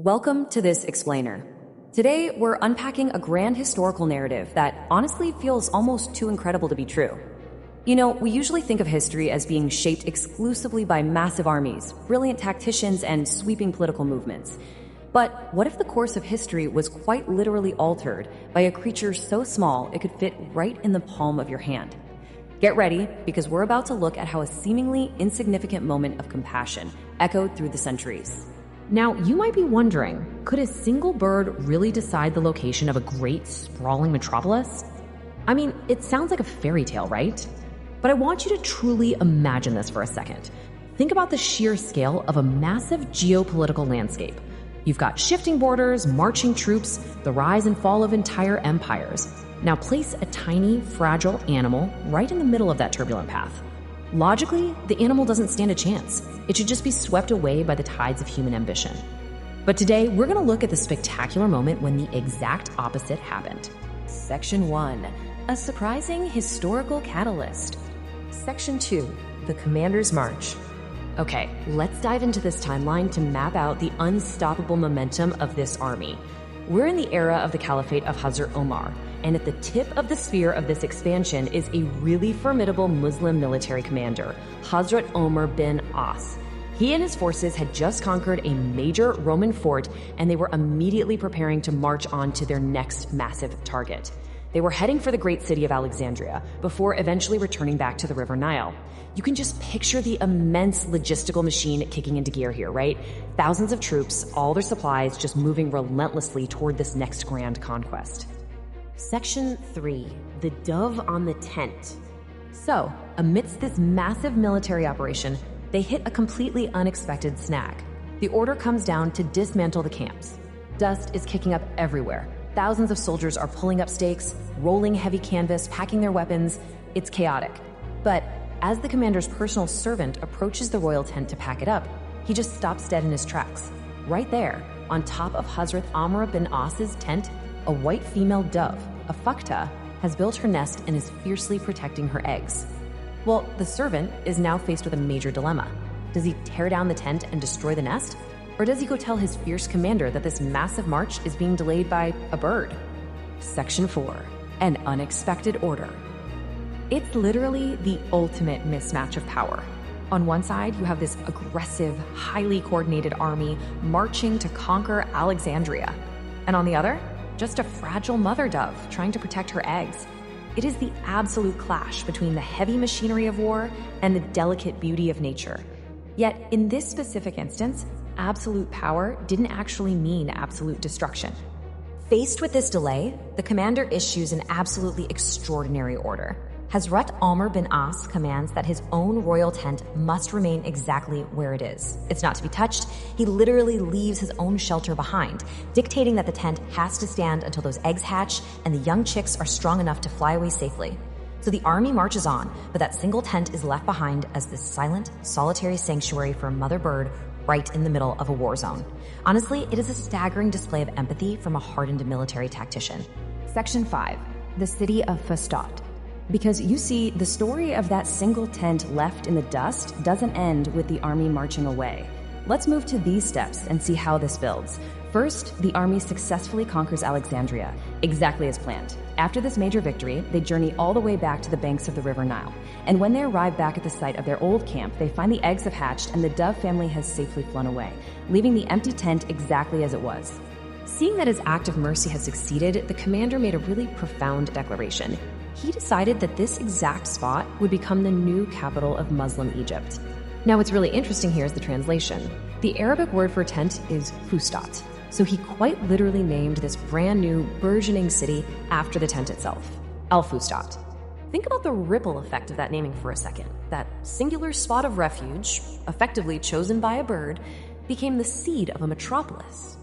Welcome to this explainer. Today, we're unpacking a grand historical narrative that honestly feels almost too incredible to be true. You know, we usually think of history as being shaped exclusively by massive armies, brilliant tacticians, and sweeping political movements. But what if the course of history was quite literally altered by a creature so small it could fit right in the palm of your hand? Get ready, because we're about to look at how a seemingly insignificant moment of compassion echoed through the centuries. Now, you might be wondering, could a single bird really decide the location of a great, sprawling metropolis? I mean, it sounds like a fairy tale, right? But I want you to truly imagine this for a second. Think about the sheer scale of a massive geopolitical landscape. You've got shifting borders, marching troops, the rise and fall of entire empires. Now place a tiny, fragile animal right in the middle of that turbulent path. Logically, the animal doesn't stand a chance. It should just be swept away by the tides of human ambition. But today, we're going to look at the spectacular moment when the exact opposite happened. Section 1. A surprising historical catalyst. Section 2. The Commander's March. Okay, let's dive into this timeline to map out the unstoppable momentum of this army. We're in the era of the Caliphate of Hazrat Omar, and at the tip of the spear of this expansion is a really formidable Muslim military commander, Hazrat Omar bin As. He and his forces had just conquered a major Roman fort, and they were immediately preparing to march on to their next massive target. They were heading for the great city of Alexandria before eventually returning back to the River Nile. You can just picture the immense logistical machine kicking into gear here, right? Thousands of troops, all their supplies just moving relentlessly toward this next grand conquest. Section 3. The Dove on the Tent. So, amidst this massive military operation, they hit a completely unexpected snag. The order comes down to dismantle the camps. Dust is kicking up everywhere. Thousands of soldiers are pulling up stakes, rolling heavy canvas, packing their weapons. It's chaotic. But as the commander's personal servant approaches the royal tent to pack it up, he just stops dead in his tracks. Right there, on top of Hazrat Amr bin As's tent, a white female dove, a fakta, has built her nest and is fiercely protecting her eggs. Well, the servant is now faced with a major dilemma. Does he tear down the tent and destroy the nest? Or does he go tell his fierce commander that this massive march is being delayed by a bird? Section 4. An unexpected order. It's literally the ultimate mismatch of power. On one side, you have this aggressive, highly coordinated army marching to conquer Alexandria. And on the other, just a fragile mother dove trying to protect her eggs. It is the absolute clash between the heavy machinery of war and the delicate beauty of nature. Yet, in this specific instance, absolute power didn't actually mean absolute destruction. Faced with this delay, the commander issues an absolutely extraordinary order. Hazrat Amr bin As commands that his own royal tent must remain exactly where it is. It's not to be touched. He literally leaves his own shelter behind, dictating that the tent has to stand until those eggs hatch and the young chicks are strong enough to fly away safely. So the army marches on, but that single tent is left behind as this silent, solitary sanctuary for a mother bird right in the middle of a war zone. Honestly, it is a staggering display of empathy from a hardened military tactician. Section 5. The City of Fustat. Because you see, the story of that single tent left in the dust doesn't end with the army marching away. Let's move to these steps and see how this builds. First, the army successfully conquers Alexandria, exactly as planned. After this major victory, they journey all the way back to the banks of the River Nile. And when they arrive back at the site of their old camp, they find the eggs have hatched and the dove family has safely flown away, leaving the empty tent exactly as it was. Seeing that his act of mercy has succeeded, the commander made a really profound declaration. He decided that this exact spot would become the new capital of Muslim Egypt. Now, what's really interesting here is the translation. The Arabic word for tent is Fustat, so he quite literally named this brand new, burgeoning city after the tent itself, Al-Fustat. Think about the ripple effect of that naming for a second. That singular spot of refuge, effectively chosen by a bird, became the seed of a metropolis.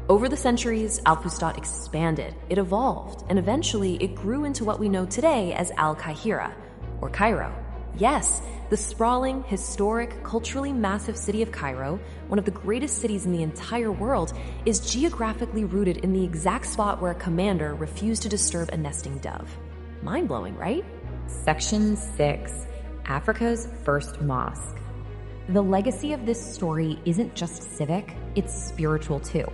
Over the centuries, Al-Fustat expanded, it evolved, and eventually it grew into what we know today as Al-Qahira, or Cairo. Yes, the sprawling, historic, culturally massive city of Cairo, one of the greatest cities in the entire world, is geographically rooted in the exact spot where a commander refused to disturb a nesting dove. Mind-blowing, right? Section 6. Africa's First Mosque. The legacy of this story isn't just civic, it's spiritual too.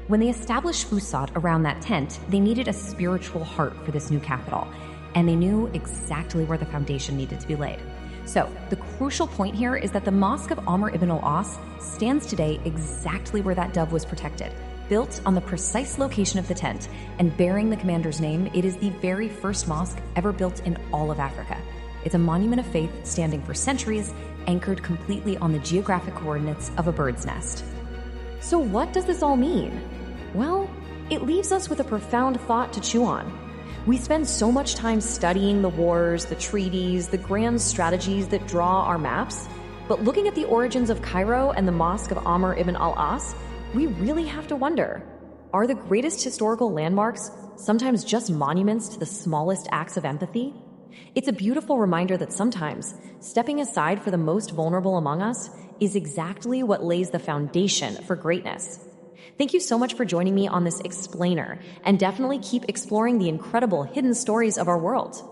When they established Fusat around that tent, they needed a spiritual heart for this new capital, and they knew exactly where the foundation needed to be laid. So, the crucial point here is that the Mosque of Amr ibn al-As stands today exactly where that dove was protected. Built on the precise location of the tent and bearing the commander's name, it is the very first mosque ever built in all of Africa. It's a monument of faith standing for centuries, anchored completely on the geographic coordinates of a bird's nest. So what does this all mean? Well, it leaves us with a profound thought to chew on. We spend so much time studying the wars, the treaties, the grand strategies that draw our maps, but looking at the origins of Cairo and the Mosque of Amr ibn al-As, we really have to wonder, are the greatest historical landmarks sometimes just monuments to the smallest acts of empathy? It's a beautiful reminder that sometimes stepping aside for the most vulnerable among us is exactly what lays the foundation for greatness. Thank you so much for joining me on this explainer, and definitely keep exploring the incredible hidden stories of our world.